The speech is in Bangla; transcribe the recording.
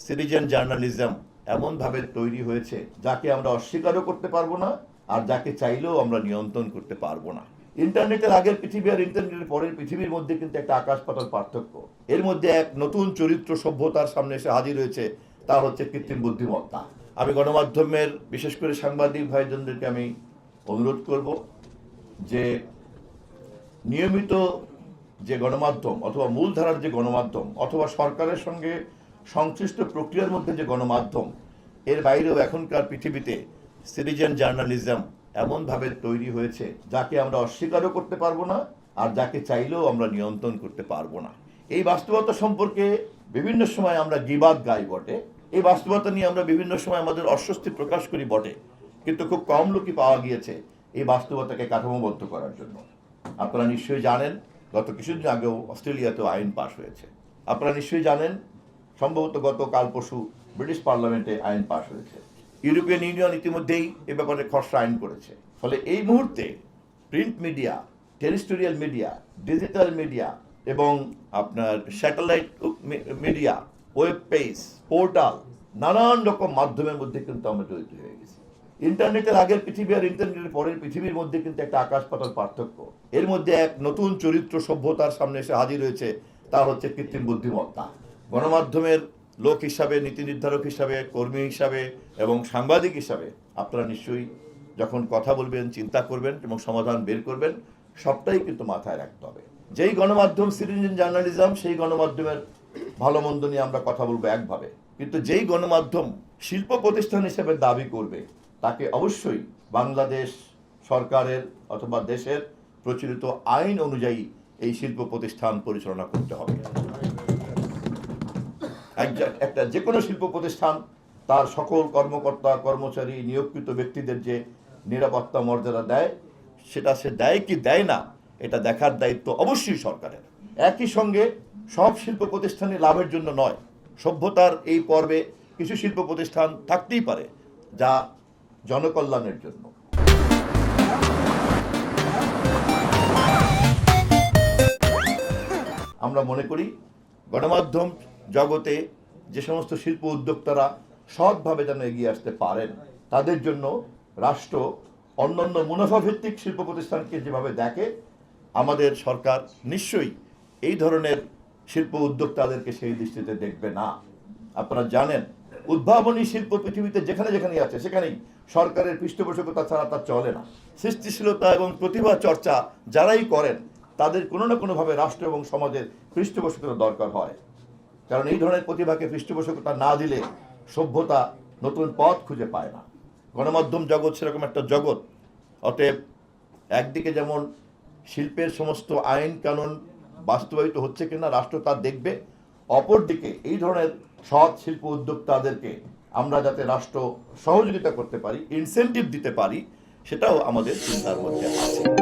সিটিজেন জার্নালিজম এমনভাবে তৈরি হয়েছে যাকে আমরা অস্বীকারও করতে পারবো না, আর যাকে চাইলেও আমরা নিয়ন্ত্রণ করতে পারবো না। ইন্টারনেটের আগের পৃথিবী আর ইন্টারনেটের পরের পৃথিবীর মধ্যে কিন্তু একটা আকাশ পাতাল পার্থক্য। এর মধ্যে এক নতুন চরিত্র সভ্যতার সামনে এসে হাজির হয়েছে, তা হচ্ছে কৃত্রিম বুদ্ধিমত্তা। আমি গণমাধ্যমের বিশেষ করে সাংবাদিক ভাইজনদেরকে আমি অনুরোধ করব যে নিয়মিত যে গণমাধ্যম অথবা মূলধারার যে গণমাধ্যম অথবা সরকারের সঙ্গে সংশ্লিষ্ট প্রক্রিয়ার মধ্যে যে গণমাধ্যম, এর বাইরেও এখনকার পৃথিবীতে সিটিজেন জার্নালিজম এমনভাবে তৈরি হয়েছে যাকে আমরা অস্বীকারও করতে পারবো না, আর যাকে চাইলেও আমরা নিয়ন্ত্রণ করতে পারবো না। এই বাস্তবতা সম্পর্কে বিভিন্ন সময় আমরা গিবাদ গাই বটে, এই বাস্তবতা নিয়ে আমরা বিভিন্ন সময় আমাদের অস্বস্তি প্রকাশ করি বটে, কিন্তু খুব কম লোকই পাওয়া গিয়েছে এই বাস্তবতাকে কাঠামোবদ্ধ করার জন্য। আপনারা নিশ্চয়ই জানেন, গত কিছুদিন আগেও অস্ট্রেলিয়াতেও আইন পাশ হয়েছে। আপনারা নিশ্চয়ই জানেন, সম্ভবত গতকাল পরশু ব্রিটিশ পার্লামেন্টে আইন পাশ হয়েছে। ইউরোপিয়ান ইউনিয়ন ইতিমধ্যেই এ ব্যাপারে খসড়া আইন করেছে। ফলে এই মুহূর্তে print media, terrestrial media, digital media এবং আপনার satellite media, web page, portal, নানান রকম মাধ্যমের মধ্যে কিন্তু আমরা জড়িত হয়ে গেছি। ইন্টারনেটের আগের পৃথিবী আর ইন্টারনেটের পরের পৃথিবীর মধ্যে কিন্তু একটা আকাশ পাতাল পার্থক্য। এর মধ্যে এক নতুন চরিত্র সভ্যতার সামনে এসে হাজির হয়েছে, তা হচ্ছে কৃত্রিম বুদ্ধিমত্তা। গণমাধ্যমের লোক হিসাবে, নীতি নির্ধারক হিসাবে, কর্মী হিসাবে এবং সাংবাদিক হিসাবে আপনারা নিশ্চয়ই যখন কথা বলবেন, চিন্তা করবেন এবং সমাধান বের করবেন, সবটাই কিন্তু মাথায় রাখতে হবে। যেই গণমাধ্যম সিটিজেন জার্নালিজম, সেই গণমাধ্যমের ভালো মন্দ নিয়ে আমরা কথা বলবো একভাবে, কিন্তু যেই গণমাধ্যম শিল্প প্রতিষ্ঠান হিসেবে দাবি করবে, তাকে অবশ্যই বাংলাদেশ সরকারের অথবা দেশের প্রচলিত আইন অনুযায়ী এই শিল্প প্রতিষ্ঠান পরিচালনা করতে হবে। একটা যে কোনো শিল্প প্রতিষ্ঠান তার সকল কর্মকর্তা, কর্মচারী, নিয়োগকৃত ব্যক্তিদের যে নিরাপত্তা মর্যাদা দেয়, সেটা সে দেয় কি দেয় না, এটা দেখার দায়িত্ব অবশ্যই সরকারের। একই সঙ্গে সব শিল্প প্রতিষ্ঠানে লাভের জন্য নয়, সভ্যতার এই পর্বে কিছু শিল্প প্রতিষ্ঠান থাকতেই পারে যা জনকল্যাণের জন্য। আমরা মনে করি গণমাধ্যম জগতে যে সমস্ত শিল্প উদ্যোক্তারা সৎভাবে যেন এগিয়ে আসতে পারেন, তাদের জন্য রাষ্ট্র অন্যান্য মুনাফাভিত্তিক শিল্প প্রতিষ্ঠানকে যেভাবে দেখে, আমাদের সরকার নিশ্চয়ই এই ধরনের শিল্প উদ্যোক্তাদেরকে সেই দৃষ্টিতে দেখবে না। আপনারা জানেন, উদ্ভাবনী শিল্প পৃথিবীতে যেখানে যেখানে আছে সেখানেই সরকারের পৃষ্ঠপোষকতা ছাড়া তা চলে না। সৃষ্টিশীলতা এবং প্রতিভা চর্চা যারাই করেন, তাদের কোনো না কোনোভাবে রাষ্ট্র এবং সমাজের পৃষ্ঠপোষকতা দরকার হয়। কারণ এই ধরনের প্রতিভাকে পৃষ্ঠপোষকতা না দিলে সভ্যতা নতুন পথ খুঁজে পায় না। গণমাধ্যম জগৎ সেরকম একটা জগৎ। অতএব একদিকে যেমন শিল্পের সমস্ত আইন কানুন বাস্তবায়িত হচ্ছে কিনা রাষ্ট্র তা দেখবে, অপরদিকে এই ধরনের সৎ শিল্প উদ্যোক্তাদেরকে আমরা যাতে রাষ্ট্র সহযোগিতা করতে পারি, ইনসেন্টিভ দিতে পারি, সেটাও আমাদের চিন্তার মধ্যে আছে।